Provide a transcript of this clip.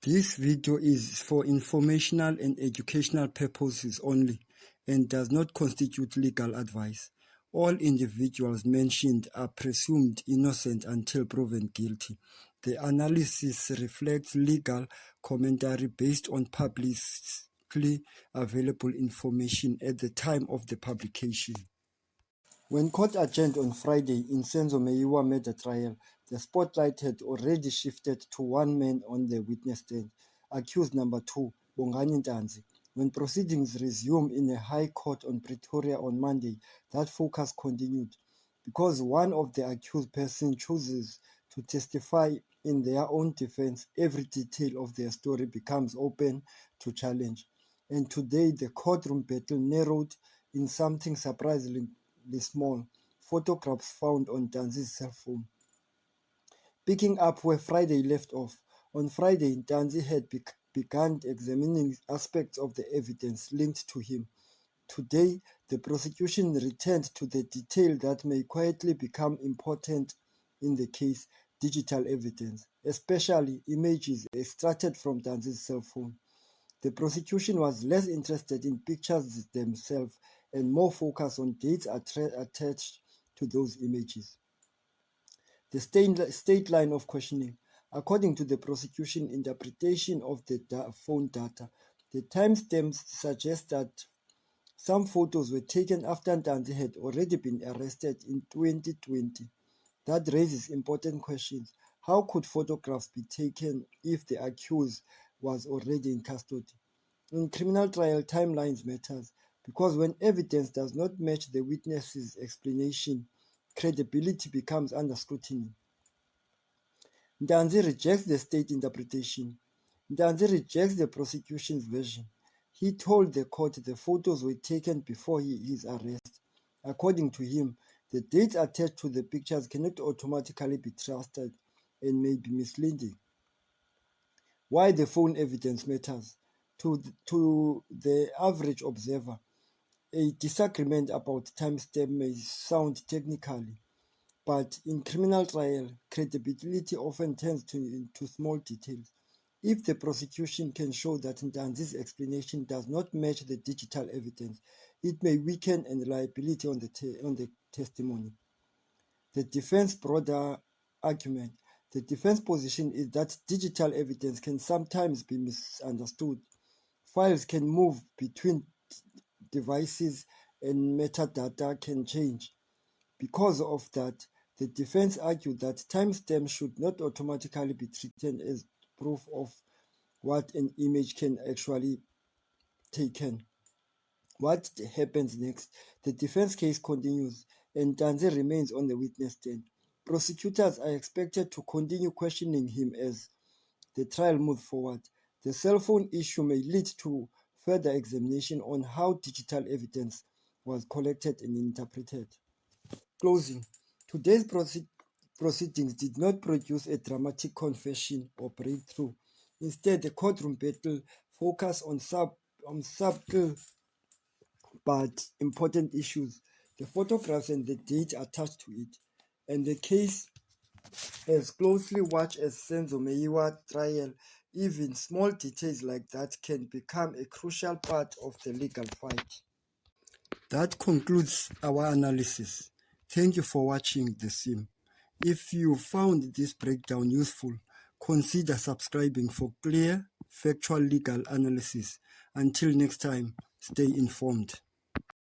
This video is for informational and educational purposes only and does not constitute legal advice. All individuals mentioned are presumed innocent until proven guilty. The analysis reflects legal commentary based on publicly available information at the time of the publication. When court adjourned on Friday in Senzo Meyiwa murder trial, the spotlight had already shifted to one man on the witness stand, accused number 2, Bongani Ntanzi. When proceedings resumed in a high court on Pretoria on Monday, that focus continued. Because one of the accused persons chooses to testify in their own defense, every detail of their story becomes open to challenge. And today, the courtroom battle narrowed in something surprisingly small photographs found on Ntanzi's cell phone. Picking up where Friday left off, on Friday, Ntanzi had begun examining aspects of the evidence linked to him. Today, the prosecution returned to the detail that may quietly become important in the case: digital evidence, especially images extracted from Ntanzi's cell phone. The prosecution was less interested in pictures themselves and more focused on dates attached to those images. The state line of questioning. According to the prosecution interpretation of the phone data, the timestamps suggest that some photos were taken after Ntanzi had already been arrested in 2020. That raises important questions. How could photographs be taken if the accused was already in custody? In criminal trial, timelines matters because when evidence does not match the witness's explanation, credibility becomes under scrutiny. Ntanzi rejects the state interpretation. Ntanzi rejects the prosecution's version. He told the court the photos were taken before his arrest. According to him, the dates attached to the pictures cannot automatically be trusted and may be misleading. Why the phone evidence matters. To the average observer, a disagreement about timestamp may sound technically, but in criminal trial, credibility often turns into small details. If the prosecution can show that Ntanzi's explanation does not match the digital evidence, it may weaken reliability on the testimony. The defense broader argument. The defense position is that digital evidence can sometimes be misunderstood. Files can move between devices and metadata can change. Because of that, the defense argued that timestamps should not automatically be treated as proof of what an image can actually taken. What happens next? The defense case continues and Ntanzi remains on the witness stand. Prosecutors are expected to continue questioning him as the trial moves forward. The cell phone issue may lead to further examination on how digital evidence was collected and interpreted. Closing. Today's proceedings did not produce a dramatic confession or breakthrough. Instead, the courtroom battle focused on subtle but important issues, the photographs and the date attached to it, and the case as closely watched as Senzo Meyiwa trial. Even small details like that can become a crucial part of the legal fight. That concludes our analysis. Thank you for watching The Sim. If you found this breakdown useful, consider subscribing for clear, factual legal analysis. Until next time, stay informed.